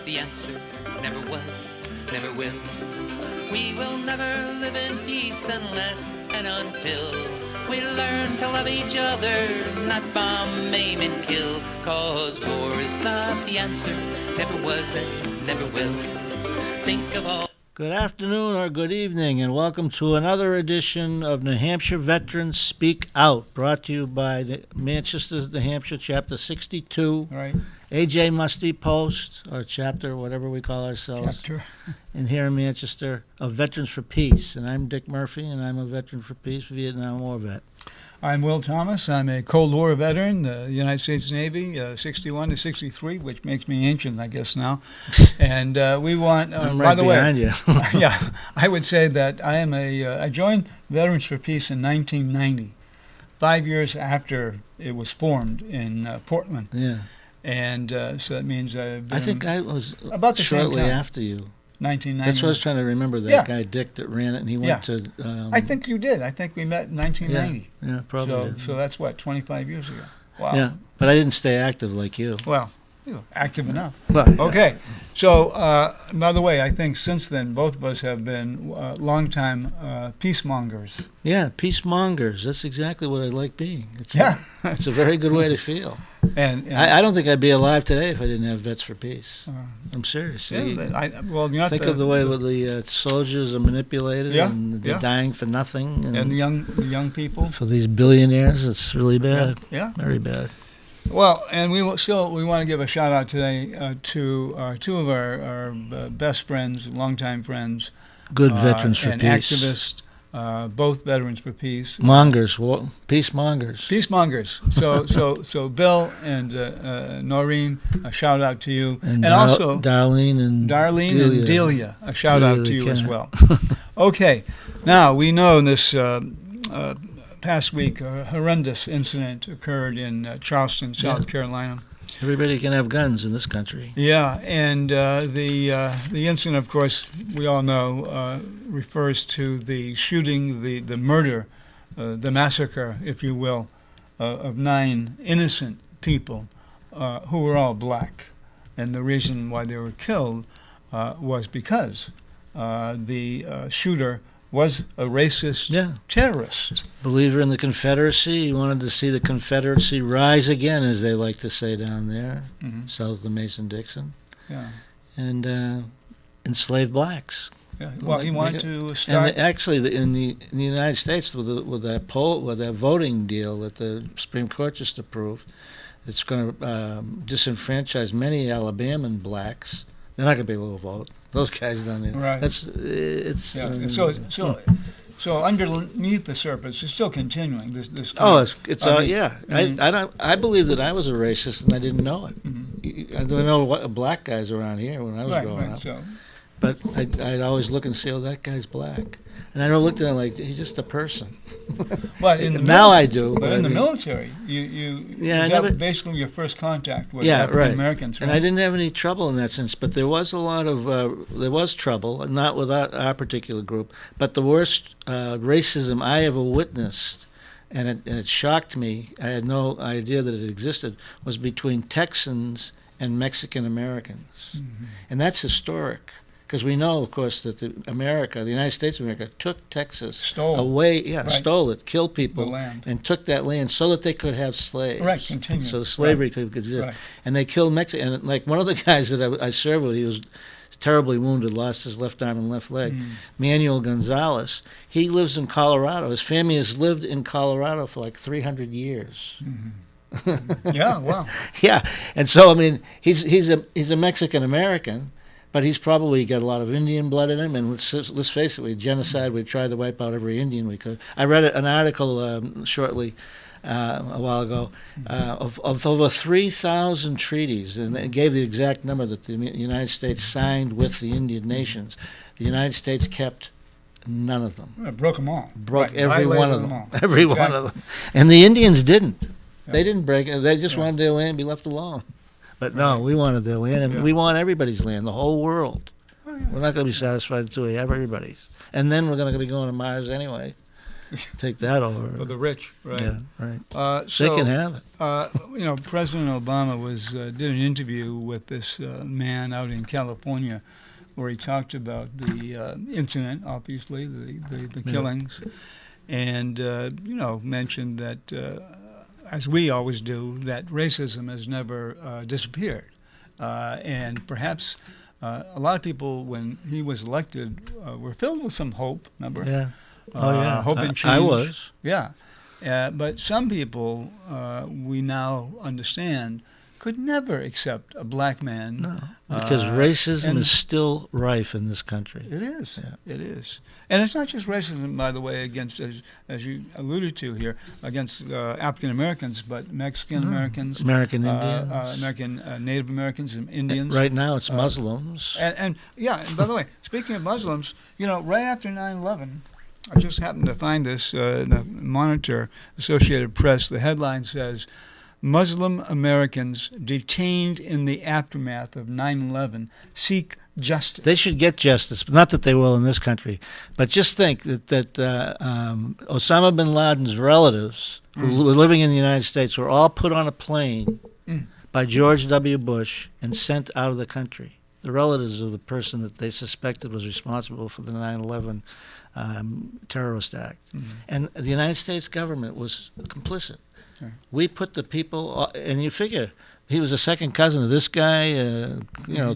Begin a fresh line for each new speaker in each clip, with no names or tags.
the answer. Never was, never will. We will never live in peace unless and until we learn to love each other, not bomb, maim, and kill. 'Cause war is not the answer, never was and never will. Think of all.
Good afternoon or good evening, and welcome to another edition of New Hampshire Veterans Speak Out, brought to you by the Manchester, New Hampshire, Chapter 62,
Right,
A.J. Musty Post, or Chapter, whatever we call ourselves,
chapter.
and here in Manchester, of Veterans for Peace. And I'm Dick Murphy, and I'm a Veteran for Peace, Vietnam War vet.
I'm Will Thomas. I'm a Cold War veteran, the United States Navy, 61 to 63, which makes me ancient, I guess, now. And we want,
I'm
by
right
the
behind
way,
you.
yeah, I would say that I joined Veterans for Peace in 1990, 5 years after it was formed in Portland.
Yeah.
And so that means I've been
I think I was
about the same
shortly
time.
after you.
1990.
That's what I was trying to remember, that
Yeah.
guy Dick that ran it, and he went to...
I think you did. I think we met in 1990.
Yeah, probably.
So that's what, 25 years ago. Wow.
Yeah, but I didn't stay active like you.
Well, you were active enough.
But,
Okay. So, by the way, I think since then both of us have been longtime peacemongers.
Yeah, peacemongers. That's exactly what I like being. It's
Yeah.
it's a very good way to feel.
And
I don't think I'd be alive today if I didn't have Vets for Peace.
uh,
I'm serious.
yeah,
You
well, you're not
think of the way the soldiers are manipulated,
Yeah,
and they're
yeah.
dying for nothing.
and the young people.
for these billionaires, it's really bad.
Yeah.
Very bad.
Well, and we want to give a shout out today to two of our best friends, longtime friends,
Good Veterans for
and
Peace.
activists, both Veterans for Peace.
Mongers, peacemongers.
Peacemongers. So Bill and Noreen, a shout out to you, and
Dar-
also
Darlene and
Delia, a shout out to you as
Delia.
well. Okay, now we know this past week a horrendous incident occurred in Charleston, South Carolina.
Everybody can have guns in this country.
Yeah, and the incident, of course, we all know, refers to the shooting, the murder, the massacre, if you will, of 9 innocent people who were all black. And the reason why they were killed was because the shooter was a racist terrorist.
Believer in the Confederacy. He wanted to see the Confederacy rise again, as they like to say down there, south of the Mason-Dixon,
Yeah.
and enslaved blacks.
Yeah. Well, he wanted to start.
And actually, in the United States, with that voting deal that the Supreme Court just approved, it's going to disenfranchise many Alabama blacks. They're not going to be able to vote. Those guys don't even.
Right.
It's.
Yeah. So underneath the surface, it's still continuing. This.
Oh, it's
I mean,
yeah.
mhm.
I believe that I was a racist and I didn't know it.
Mhm.
I don't know what black guys around here when I was growing
Right.
up.
So,
But I'd always look and see, oh, that guy's black, and I don't look at him like he's just a person.
but in the
Now I do.
But in the
I mean-
military,
Yeah, I
that
never-
basically your first contact with
Yeah,
African
right.
Americans, right?
And I didn't have any trouble in that sense, but there was a lot of there was trouble, not with our particular group, but the worst racism I ever witnessed, and it shocked me. I had no idea that it existed. Was between Texans and Mexican Americans,
Mhm.
and that's historic. Because we know, of course, that the United States of America, took Texas
Stole
away,
Right.
stole it, killed
the
people,
land.
and took that land so that they could have slaves.
Right, continue.
So slavery could exist.
Right.
And they killed Mexico. And like one of the guys that I served with, he was terribly wounded, lost his left arm and left leg.
Mm.
Manuel Gonzalez. He lives in Colorado. His family has lived in Colorado for like 300 years.
Mhm. Yeah, wow.
Yeah, and so I mean, he's a Mexican American, but he's probably got a lot of Indian blood in him. And let's face it, we genocide. We tried to wipe out every Indian we could. I read an article shortly a while ago of over 3,000 treaties, and it gave the exact number that the United States signed with the Indian nations. The United States kept none of them.
Broke them all.
Broke
Right,
every one of
violated
them.
all.
Every one
Exactly.
of them. And the Indians didn't.
Yeah.
They didn't break it. They just
Yeah.
wanted their land to be left alone. But no, we wanted their land, and
Yeah.
we want everybody's land, the whole world.
Oh, yeah.
We're not going to be satisfied until we have everybody's. And then we're going to be going to Mars anyway. take that over.
For the rich, right?
Yeah, right.
So,
They can have it.
President Obama did an interview with this man out in California, where he talked about the incident, obviously the killings, and mentioned that, as we always do, that racism has never disappeared, and perhaps a lot of people, when he was elected, were filled with some hope. Remember?
Yeah. Oh yeah.
Hope and change.
I was.
Yeah. But some people, we now understand, could never accept a black man.
No, because racism is still rife in this country.
It is.
Yeah.
It is. And it's not just racism, by the way, against, as you alluded to here, against African Americans, but Mexican Americans,
American Indians,
American Native Americans and Indians.
Right now, it's Muslims.
And by the way, speaking of Muslims, right after 9/11. I just happened to find this in the Monitor, Associated Press. The headline says, Muslim Americans detained in the aftermath of 9/11 seek justice.
They should get justice, but not that they will in this country. But just think that Osama bin Laden's relatives, who were living in the United States, were all put on a plane by George W. Bush and sent out of the country. The relatives of the person that they suspected was responsible for the 9/11 terrorist act. And the United States government was complicit.
Sure.
We put the people, and you figure, he was a second cousin of this guy,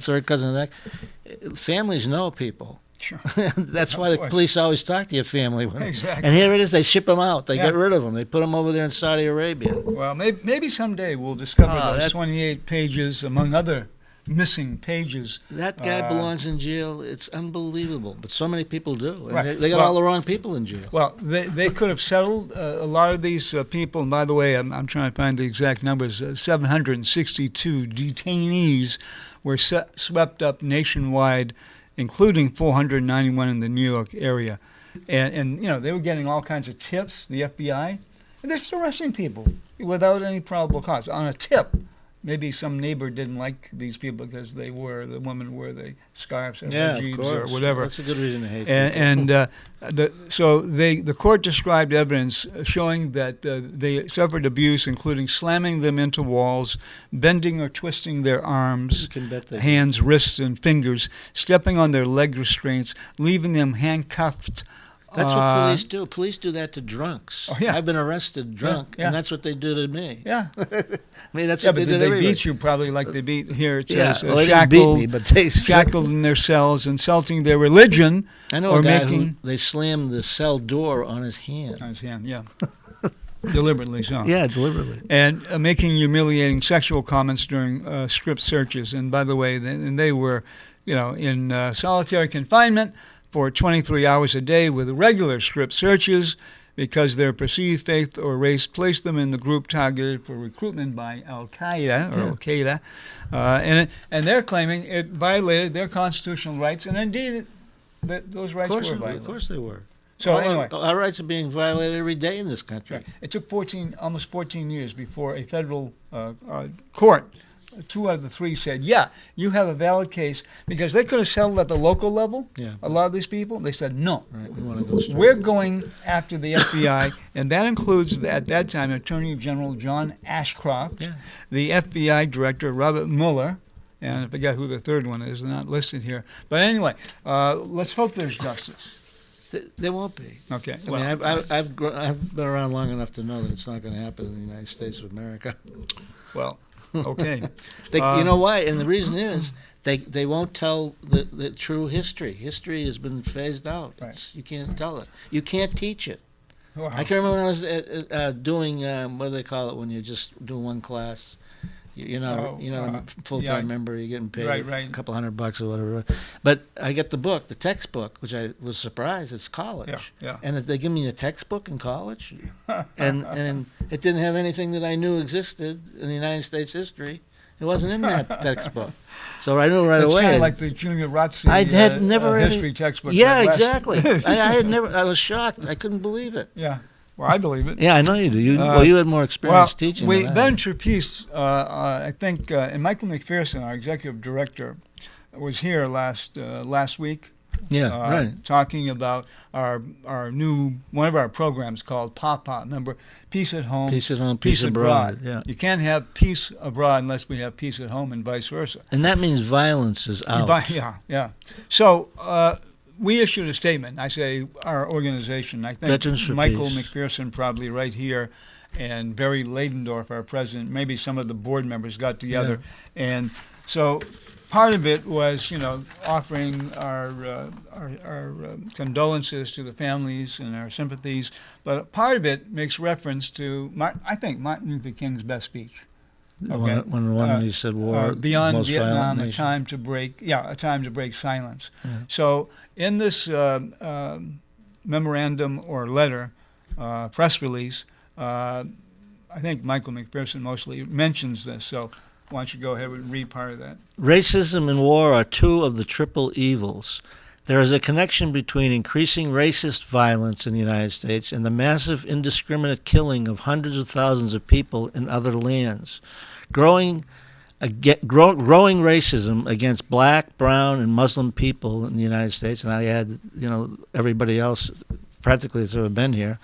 third cousin of that. Families know people.
Sure.
That's
Of
why the
course.
police always talk to your family.
Exactly.
And here it is, they ship them out. They
Yeah.
get rid of them. They put them over there in Saudi Arabia.
Well, maybe someday we'll discover those
that-
28 pages, among other missing pages.
That guy belongs in jail. It's unbelievable. But so many people do. And
Right.
they got
Well-
all the wrong people in jail.
Well, they could have settled a lot of these people. And by the way, I'm trying to find the exact numbers. 762 detainees were swept up nationwide, including 491 in the New York area. And they were getting all kinds of tips, the FBI. And they're just arresting people without any probable cause on a tip. Maybe some neighbor didn't like these people because the women wore the scarves and
Yeah,
the
of
jeans
course.
or whatever.
That's a good reason to hate
So the court described evidence showing that they suffered abuse, including slamming them into walls, bending or twisting their arms,
You can bet they
hands, wrists, and fingers, stepping on their leg restraints, leaving them handcuffed.
That's what police do. Police do that to drunks.
Oh, yeah.
I've been arrested drunk,
Yeah.
and that's what they do to me.
Yeah.
I mean, that's
Yeah,
what
but
they
did
did
they
everybody.
beat you probably like they beat here? It
Yeah,
says
well, they didn't beat
shackled,
me, but they
shackled in their cells, insulting their religion.
I know
or
a guy
making
who they slammed the cell door on his hand.
on his hand, yeah, deliberately so.
Yeah, deliberately.
And making humiliating sexual comments during strip searches. And by the way, they were, in solitary confinement for 23 hours a day with regular strip searches because their perceived faith or race placed them in the group targeted for recruitment by Al-Qaeda. And they're claiming it violated their constitutional rights, and indeed those rights were violated.
Of course they were.
So
All
anyway,
our rights are being violated every day in this country.
right. It took almost 14 years before a federal court, 2 out of the 3 said, yeah, you have a valid case, because they could have settled at the local level,
Yeah.
a lot of these people. They said, no,
Right, we want to go straight.
we're going after the FBI, and that includes, at that time, Attorney General John Ashcroft,
Yeah.
the FBI Director Robert Mueller, and I forget who the third one is, not listed here. But anyway, let's hope there's justice.
There won't be.
Okay.
I mean, I've been around long enough to know that it's not going to happen in the United States of America.
Well, okay.
You know why? And the reason is they won't tell the true history. History has been phased out.
Right.
You can't tell it. You can't teach it.
Wow.
I can remember when I was doing what do they call it when you just do one class. Full-time
yeah.
member, you're getting paid
Right.
a couple $100 or whatever. But I get the book, the textbut, which I was surprised. It's college.
Yeah.
And they give me a textbook in college, and it didn't have anything that I knew existed in the United States history. It wasn't in that textbook, so I knew right
It's
away.
kind of like the Junior Rotzi
I had never read
history textbook.
Yeah,
that last-
exactly. I had never. I was shocked. I couldn't believe it.
Yeah. Well, I believe it.
Yeah, I know you do. You had more experience teaching.
We
than I
Ben
had.
Trapeze, I think, and Michael McPherson, our executive director, was here last week,
Yeah, right.
Talking about our new one of our programs called PAPA. Remember, Peace at Home,
Peace at home, peace abroad. Yeah.
You can't have peace abroad unless we have peace at home, and vice versa.
And that means violence is out.
Yeah. So we issued a statement. I say our organization. I think
Veterans for
Michael
Peace.
McPherson probably right here, and Barry Ladendorf, our president, maybe some of the board members got together, and so part of it was, offering our condolences to the families and our sympathies, but part of it makes reference to, I think, Martin Luther King's best speech. Okay.
When he said war,
beyond
most
Vietnam,
violent
a
nation.
time to break silence.
Yeah.
So in this memorandum or letter, press release, I think Michael McPherson mostly mentions this. So why don't you go ahead and read part of that?
Racism and war are two of the triple evils. There is a connection between increasing racist violence in the United States and the massive indiscriminate killing of hundreds of thousands of people in other lands. Growing racism against black, brown, and Muslim people in the United States, and I add, everybody else practically that's ever been here,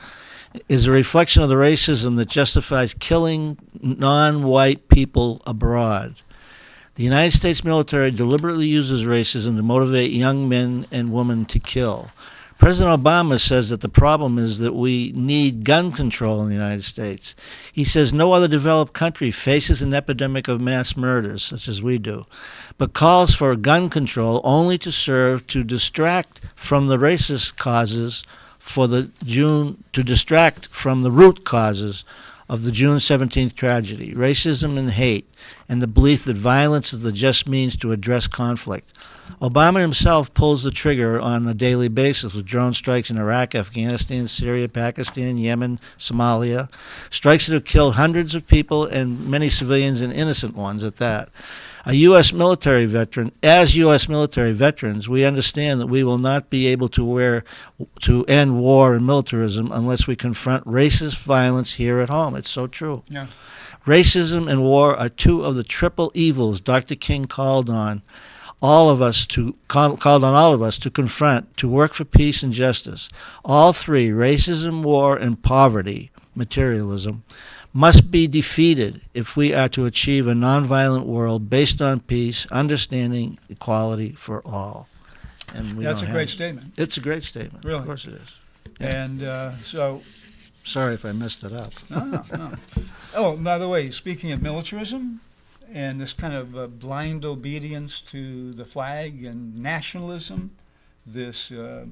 is a reflection of the racism that justifies killing non-white people abroad. The United States military deliberately uses racism to motivate young men and women to kill. President Obama says that the problem is that we need gun control in the United States. He says no other developed country faces an epidemic of mass murders such as we do, but calls for gun control only to serve to distract from the racist causes to distract from the root causes of the June 17th tragedy, racism and hate, and the belief that violence is the just means to address conflict. Obama himself pulls the trigger on a daily basis with drone strikes in Iraq, Afghanistan, Syria, Pakistan, Yemen, Somalia, strikes that have killed hundreds of people and many civilians and innocent ones at that. As U.S. military veterans, we understand that we will not be able to end war and militarism unless we confront racist violence here at home. It's so true.
Yeah.
Racism and war are two of the triple evils Dr. King called on all of us to confront, to work for peace and justice. All three, racism, war, and poverty, materialism, must be defeated if we are to achieve a nonviolent world based on peace, understanding, equality for all. And
That's a great statement.
It's a great statement.
Really?
Of course it is. Yeah.
And so...
Sorry if I messed it up.
No. Oh, by the way, speaking of militarism and this kind of blind obedience to the flag and nationalism, this
the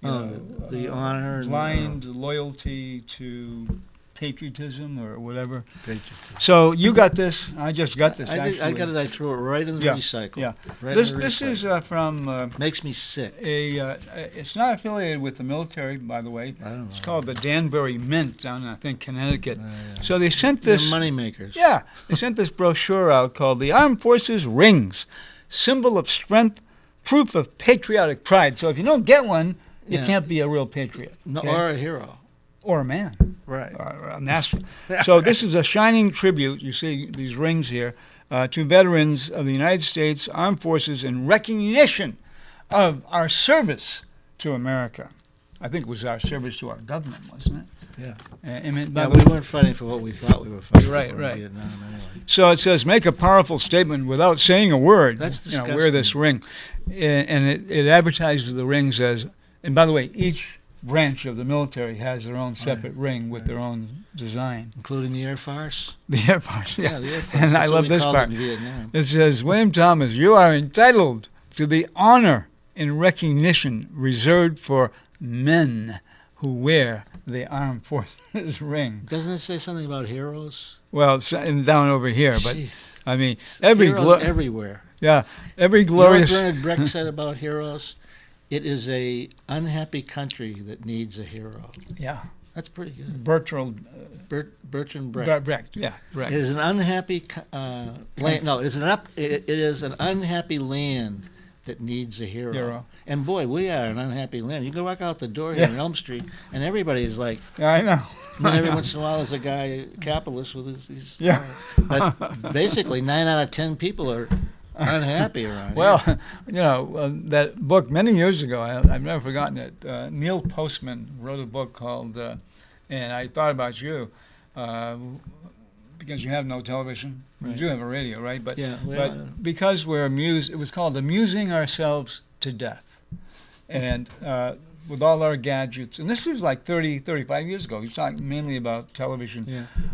honor,
blind loyalty to patriotism or whatever. So you got this. I just got this.
I got it. I threw it right in the recycle.
Yeah.
Right
This is from.
Makes me sick.
It's not affiliated with the military, by the way.
I don't know.
It's called the Danbury Mint down in, I think, Connecticut. So they sent this.
They're money makers.
Yeah, they sent this brochure out called "The Armed Forces Rings, Symbol of Strength, Proof of Patriotic Pride." So if you don't get one, you can't be a real patriot.
No,
okay?
or a hero.
Or a man.
Right.
Or a master. So this is a shining tribute, you see these rings here, to veterans of the United States Armed Forces in recognition of our service to America. I think it was our service to our government, wasn't it?
Yeah.
We
weren't fighting for what we thought we were fighting for in Vietnam anyway.
So it says, make a powerful statement without saying a word.
That's disgusting.
Wear this ring. And it advertises the rings as, and by the way, each branch of the military has their own separate ring with their own design.
Including the Air Force?
The Air Force, yeah.
The Air Force.
And I love this part. It says, William Thomas, you are entitled to the honor and recognition reserved for men who wear the Armed Forces ring.
Doesn't it say something about heroes?
Well, it's down over here, but
Jeez.
I mean,
everywhere.
Yeah, every glorious.
You know what Bernard Brecht said about heroes? It is a unhappy country that needs a hero.
Yeah,
that's pretty good.
Bertrand Brecht.
Brecht.
Yeah, Brecht.
It is an unhappy land. No, it is an unhappy land that needs a hero. And boy, we are an unhappy land. You go walk out the door here on Elm Street, and everybody is like.
Yeah, I know.
And then every once in a while, there's a guy, capitalist, with his.
Yeah.
But basically, 9 out of 10 people are unhappy around here.
Well, that book many years ago, I've never forgotten it. Neil Postman wrote a book called, and I thought about you, because you have no television. You
Right.
do have a radio, right? But
Yeah,
but because we're amused, it was called Amusing Ourselves to Death. And with all our gadgets, and this is like 30, 35 years ago. He's talking mainly about television.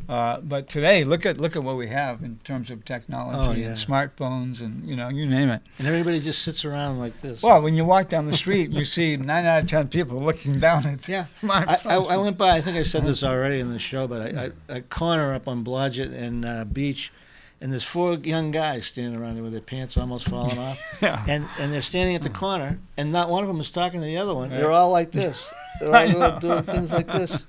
Yeah.
But today, look at what we have in terms of technology and smartphones and you name it.
And everybody just sits around like this.
Well, when you walk down the street, you see 9 out of 10 people looking down at
Yeah.
smartphones.
I went by, I think I said this already in the show, but I corner up on Blodgett and Beach, and there's 4 young guys standing around there with their pants almost falling off.
Yeah.
And they're standing at the corner, and not one of them is talking to the other one.
Right.
They're all like this. They're all doing things like this.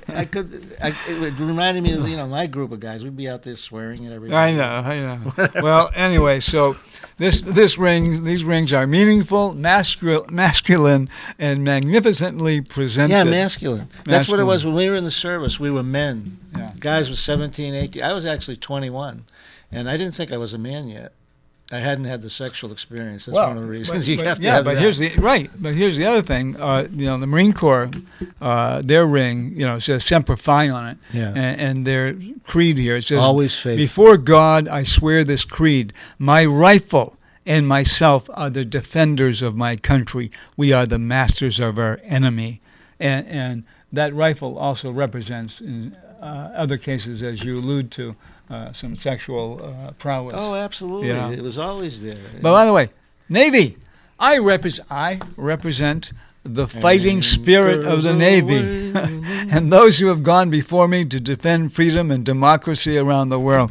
It reminded me of my group of guys. We'd be out there swearing at everybody.
I know. Well, anyway, so these rings are meaningful, masculine, and magnificently presented.
Yeah, masculine. That's what it was
Masculine.
when we were in the service. We were men.
Yeah.
Guys were 17, 18. I was actually 21, and I didn't think I was a man yet. I hadn't had the sexual experience. That's one of the reasons you have to have
but
that.
here's the other thing. The Marine Corps, their ring, says Semper Fi on it,
Yeah.
and their creed here it says,
Always faithful.
"Before God, I swear this creed: my rifle and myself are the defenders of my country. We are the masters of our enemy," and that rifle also represents, in other cases, as you allude to, some sexual prowess.
Oh, absolutely.
Yeah.
It was always there.
But by the way, Navy, I represent the fighting spirit of the Navy and those who have gone before me to defend freedom and democracy around the world.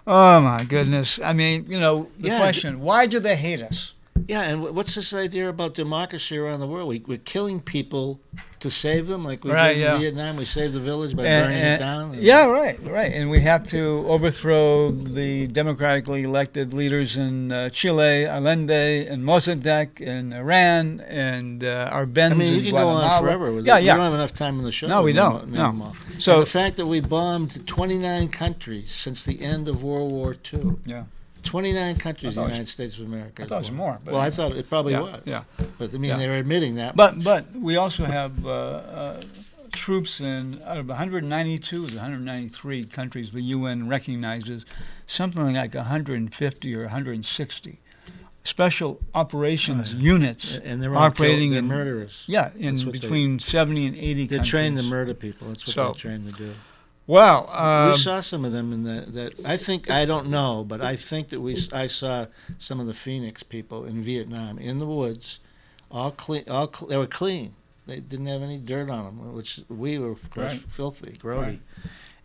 Oh, my goodness. I mean, the question, why do they hate us?
Yeah, and what's this idea about democracy around the world? We're killing people to save them, like we did in Vietnam. We saved the village by burning it down.
Yeah, right. And we have to overthrow the democratically elected leaders in Chile, Allende, and Mossadegh, and Iran, and Arbenz.
I mean, you
in
can go on
Guatemala.
forever with
Yeah,
it.
yeah.
We don't have enough time in the show.
No, we
to
don't.
name them
No.
all.
So
And the fact that we bombed 29 countries since the end of World War II.
Yeah.
29 countries in
I
the
thought
United States of America.
I thought it was more. But
Well, I thought it probably
yeah,
was.
Yeah.
But, I mean,
Yeah.
they were admitting that.
But we also have troops in out of 192 or 193 countries the UN recognizes, something like 150 or 160 special operations units
And they're all
operating
they're
in
murderers.
Yeah,
That's
in
what
between 70 and 80
They're
countries.
trained to murder people. That's what
So-
they're trained to do.
Well,
We saw some of them in that. I don't know, but I think that I saw some of the Phoenix people in Vietnam in the woods, all clean. They were clean. They didn't have any dirt on them, which we were, of course,
Right.
filthy, grody,
Right.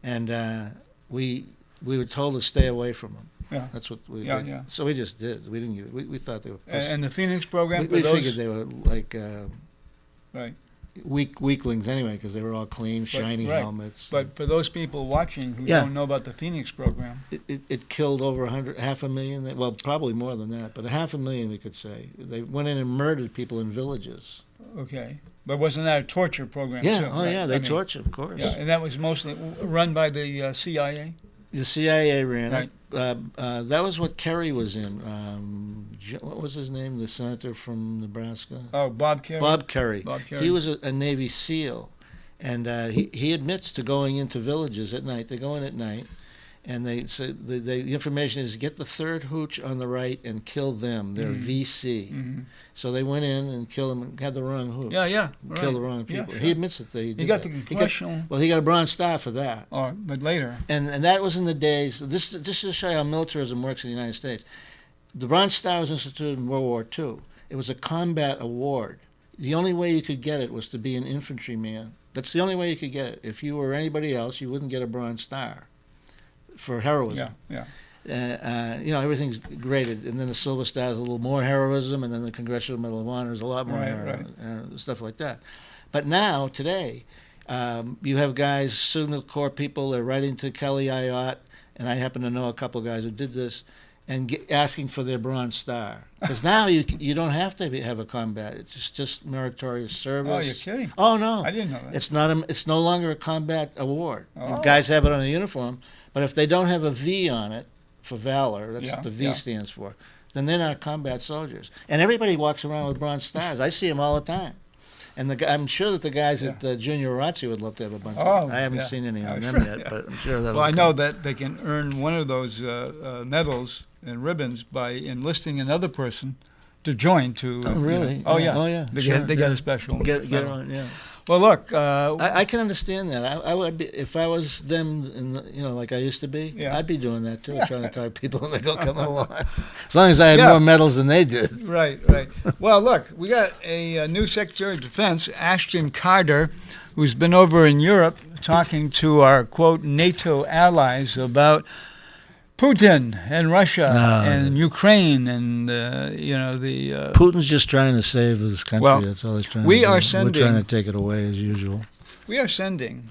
and we were told to stay away from them.
Yeah.
That's what we.
Yeah,
did.
yeah.
So we just did. We didn't. We thought they were.
and the Phoenix program for
we
those
figured they were like
right.
weaklings anyway, because they were all clean, shiny
right.
helmets.
But for those people watching who
Yeah.
don't know about the Phoenix program,
It killed over 500,000. Well, probably more than that, but 500,000 we could say. They went in and murdered people in villages.
okay. But wasn't that a torture program
Yeah.
too?
Oh,
right?
yeah.
I
They
mean,
tortured, of course.
Yeah, and that was mostly run by the CIA.
The CIA ran
Right.
it. That was what Kerry was in. What was his name? The senator from Nebraska.
Oh, Bob Kerry.
Bob Kerry.
Bob Kerry.
He was a Navy SEAL, and he admits to going into villages at night. They go in at night, and they say the information is get the third hooch on the right and kill them. They're VC.
Mm-hmm.
So they went in and killed them and had the wrong hooch.
Yeah.
Killed the
right.
wrong
Yeah,
people.
sure.
He admits that they did
He got
that.
the congressional.
Well, he got a Bronze Star for that.
But later.
And that was in the days. This just to show you how militarism works in the United States. The Bronze Star was instituted in World War II. It was a combat award. The only way you could get it was to be an infantryman. That's the only way you could get it. If you were anybody else, you wouldn't get a Bronze Star for heroism.
Yeah.
Everything's graded, and then the Silver Star is a little more heroism, and then the Congressional Medal of Honor is a lot more heroism, stuff like that. But now, today, you have guys, Signal Corps people, they're writing to Kelly Ayotte, and I happen to know a couple of guys who did this, and asking for their Bronze Star. Because now you don't have to have a combat. It's just meritorious service.
Oh, you're kidding.
Oh, no.
I didn't know that.
It's no longer a combat award.
Oh.
Guys have it on the uniform, but if they don't have a V on it, for valor. That's
Yeah,
what the V
yeah.
stands for. Then they're not combat soldiers. And everybody walks around with bronze stars. I see them all the time. And I'm sure that the guys at Junior Razzi would love to have a bunch.
Oh,
I haven't
yeah.
seen any on
I'm
them
sure,
yet, but I'm sure that'll
Well, I
come.
know that they can earn one of those medals and ribbons by enlisting another person to join.
Oh, really?
Oh, yeah.
Oh, yeah.
They,
Sure,
get a special.
Get
medal.
on, yeah.
Well, look.
I can understand that. I would be, if I was them, like I used to be.
Yeah.
I'd be doing that too, trying to talk people and they go coming along. As long as I had more medals than they did.
Right. Well, look, we got a new Secretary of Defense, Ashton Carter, who's been over in Europe talking to our, quote, NATO allies about Putin and Russia and Ukraine and, the...
Putin's just trying to save his country.
Well,
That's all he's trying
we
to do.
are
We're
sending-
trying to take it away as usual.
We are sending,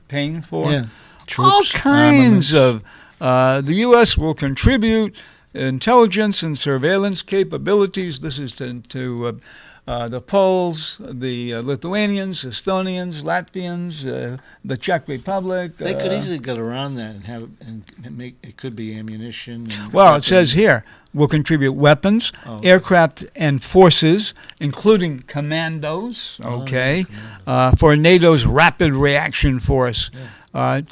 paying for
Yeah.
all
Troops,
kinds of. The U.S. will contribute intelligence and surveillance capabilities. This is to the Poles, the Lithuanians, Estonians, Latvians, the Czech Republic.
They could easily get around that and make it could be ammunition. And
Well, it
weapons.
says here, will contribute weapons,
Oh.
aircraft and forces, including commandos,
yeah,
for NATO's Rapid Reaction Force,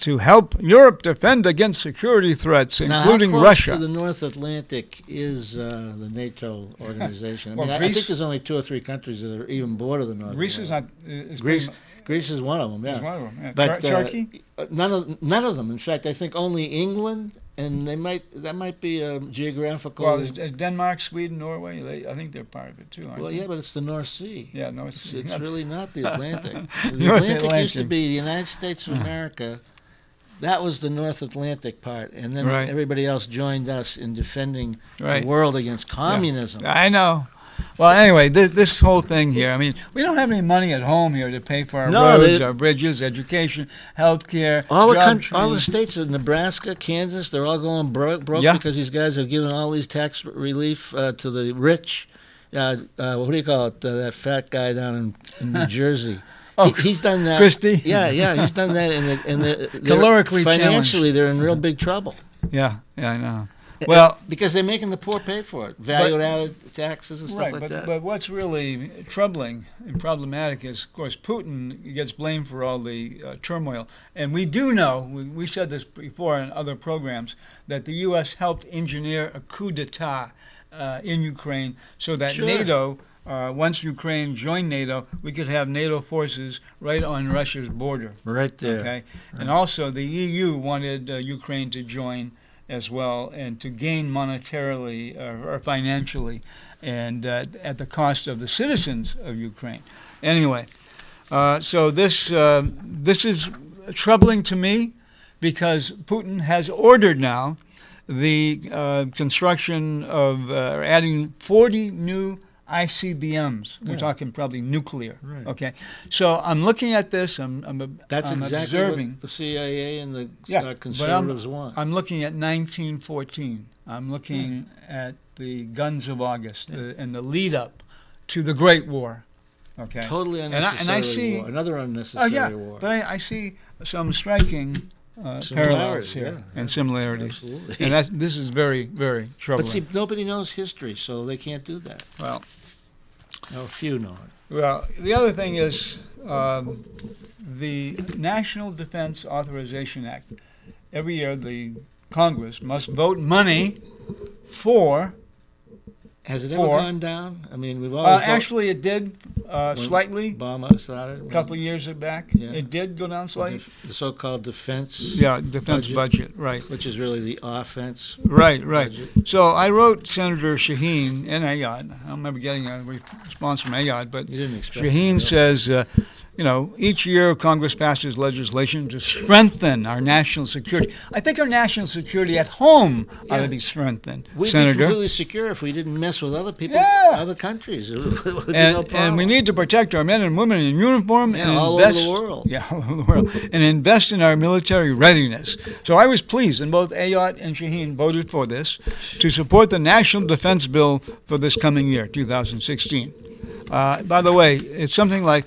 to help Europe defend against security threats,
Now,
including
how close
Russia.
to the North Atlantic is the NATO organization?
Well,
I
Greece-
think there's only 2 or 3 countries that are even border the North
Greece is
Atlantic.
not. Is
Greece.
pretty
Greece is one of them. Yeah.
is one of them. Yeah.
But
Turkey?
none of them. In fact, I think only England, and that might be a geographical.
Well, is Denmark, Sweden, Norway. I think they're part of it too. Aren't
Well,
they?
yeah, but it's the North Sea.
Yeah, no,
It's really not the Atlantic. The
North
Atlantic used to
Atlantic.
be the United States of America. That was the North Atlantic part, and then
Right.
everybody else joined us in defending
Right.
the world against communism.
I know. Well, anyway, this whole thing here, I mean, we don't have any money at home here to pay for our
No,
roads, our bridges, education, health care,
All
job
the
training.
states of Nebraska, Kansas, they're all going broke
Yeah.
because these guys have given all these tax relief to the rich. What do you call it? That fat guy down in New Jersey.
Oh,
He's done that.
Christie?
Yeah, he's done that.
Calorically
financially,
challenged.
they're in real big trouble.
Yeah, I know. Well,
because they're making the poor pay for it, value-added taxes and stuff
right,
like that.
but what's really troubling and problematic is, of course, Putin gets blamed for all the turmoil. And we do know, we said this before in other programs, that the U.S. helped engineer a coup d'etat in Ukraine so that
Sure.
NATO, once Ukraine joined NATO, we could have NATO forces right on Russia's border.
Right there.
Okay, and also the EU wanted Ukraine to join as well, and to gain monetarily or financially, and at the cost of the citizens of Ukraine. Anyway, so this is troubling to me because Putin has ordered now the construction of adding 40 new ICBMs. We're
Yeah.
talking probably nuclear.
Right.
Okay, so I'm looking at this. I'm
That's exactly
observing.
what the CIA and the
Yeah, but
conservatives want.
I'm looking at 1914. I'm looking at the guns of August and the lead up to the Great War. Okay.
Totally
And
unnecessary
I see.
war. Another unnecessary war.
But I see some striking parallels here
yeah.
and similarities.
Absolutely.
And this is very, very troubling.
But see, nobody knows history, so they can't do that.
well,
No, few know it.
Well, the other thing is the National Defense Authorization Act. Every year, the Congress must vote money for.
Has it ever
For-
gone down? I mean, we've always
Actually, it did slightly.
Obama started.
A couple of years back,
Yeah.
it did go down slightly.
The so-called defense,
Yeah, defense budget, right.
which is really the offense.
Right.
budget.
So I wrote Senator Shaheen and Ayad. I don't remember getting a response from Ayad, but
You didn't expect
Shaheen
it,
says, each year Congress passes legislation to strengthen our national security. I think our national security at home ought
Yeah.
to be strengthened,
We'd be
Senator.
completely secure if we didn't mess with other people,
Yeah.
other countries. It would be no
And
problem.
we need to protect our men and women in uniform
Yeah,
and
all over
invest
the world.
Yeah, all over the world, and invest in our military readiness. So I was pleased, and both Ayat and Shaheen voted for this to support the National Defense Bill for this coming year, 2016. By the way, it's something like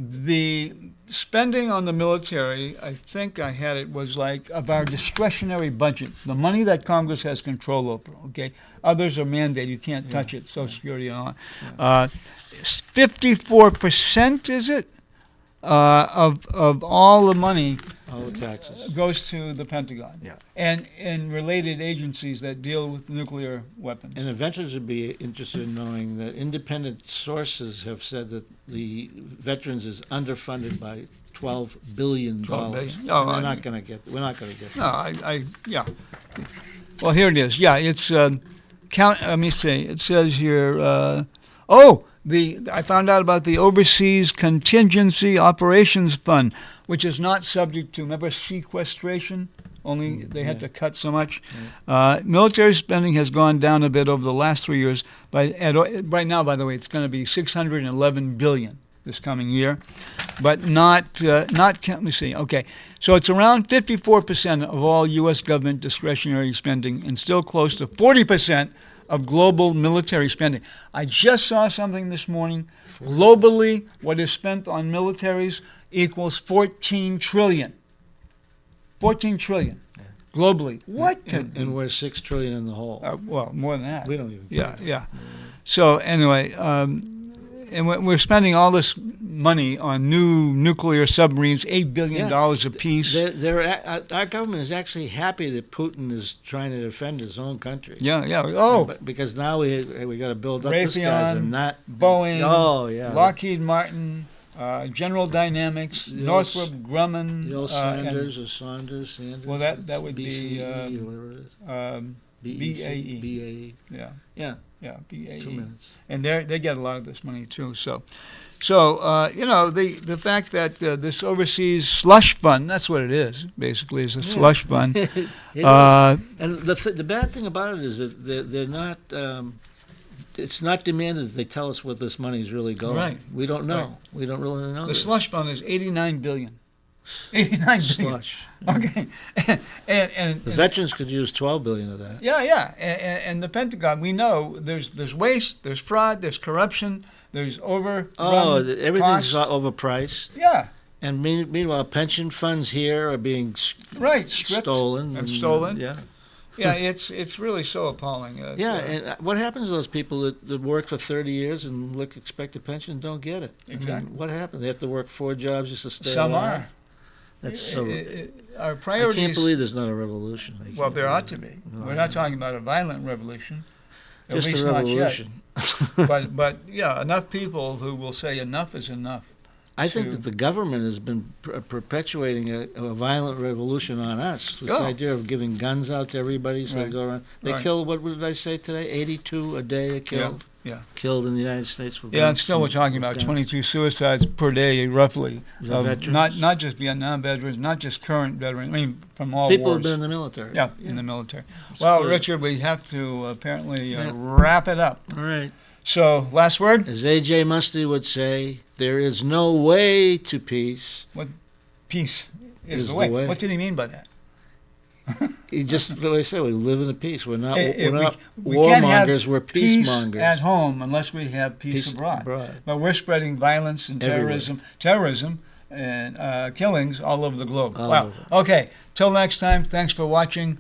the spending on the military, I think I had it, was like of our discretionary budget, the money that Congress has control over, okay? Others are mandated, you can't touch it, Social Security and all. 54%, is it, of all the money
All the taxes.
goes to the Pentagon.
Yeah.
And related agencies that deal with nuclear weapons.
And the veterans would be interested in knowing that independent sources have said that the veterans is underfunded by $12 billion.
$12 billion.
And
Oh,
we're not going to get that.
No, yeah. Well, here it is. Yeah, it's let me see. It says here. I found out about the Overseas Contingency Operations Fund, which is not subject to, remember, sequestration. Only they had to cut so much. Military spending has gone down a bit over the last 3 years. Right now, by the way, it's going to be $611 billion this coming year, but not. Let me see. Okay, so it's around 54% of all U.S. government discretionary spending, and still close to 40% of global military spending. I just saw something this morning. Globally, what is spent on militaries equals 14 trillion. 14 trillion globally. What could
And we're $6 trillion in the hole.
well, more than that.
We don't even.
Yeah. So anyway, and we're spending all this money on new nuclear submarines, $8 billion apiece.
Our government is actually happy that Putin is trying to defend his own country.
Yeah. Oh,
Because now we got to build up this guys and not
Boeing,
Lockheed
Martin, General Dynamics, Northrop Grumman,
the old Sanders or Sanders.
Well, that would
BCE,
be
or whatever it is.
BAE.
BAE.
Yeah,
Yeah.
BAE.
2 minutes.
And they get a lot of this money too. So the fact that this overseas slush fund, that's what it is, basically, is a slush fund.
And the bad thing about it is that they're not. It's not demanded that they tell us what this money is really going.
Right.
We don't know.
Right.
We don't really know.
The
this.
slush fund is $89 billion. $89 billion.
Slush.
Okay. and
The veterans could use $12 billion of that.
Yeah. And the Pentagon, we know there's waste, there's fraud, there's corruption, there's
Everything's
cost.
overpriced.
Yeah.
And meanwhile, pension funds here are being
Stripped
stolen.
and stolen.
Yeah.
Yeah, it's really so appalling.
And what happens to those people that work for 30 years and expect a pension and don't get it?
Exactly.
I mean, what happened? They have to work 4 jobs just to stay
Some
alive?
are.
That's so.
Our
I
priorities.
can't believe there's not a revolution.
Well, there ought to be. We're not talking about a violent revolution. At
Just
least
a
not yet.
revolution.
But yeah, enough people who will say enough is enough.
I think that the government has been perpetuating a violent revolution on us. This idea of giving guns out to everybody so they go around. They kill, what did I say today? 82 a day are killed.
Yeah.
Killed in the United States. With
Yeah, and
guns
still we're talking about 22 suicides per day, roughly.
The veterans.
Not just Vietnam veterans, not just current veterans. I mean, from all
People
wars.
have been in the military.
Yeah, in the military. Well, Richard, we have to apparently wrap it up.
All right.
So, last word?
As A.J. Musty would say, there is no way to peace.
Peace is the way. What did he mean by that?
He just, what I said, we live in a peace. We're not
We can't have
warmongers, we're
peace
peacemongers.
at home unless we have peace abroad. But we're spreading violence and terrorism and killings all over the globe. Wow. Okay, till next time, thanks for watching.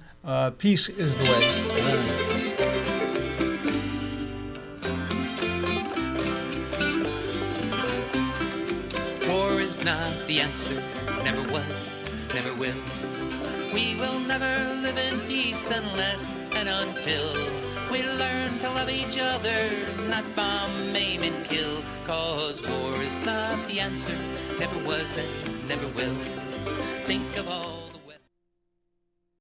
Peace is the way.
War is not the answer, never was, never will. We will never live in peace unless and until we learn to love each other, not bomb, maim, and kill. 'Cause war is not the answer, never was and never will.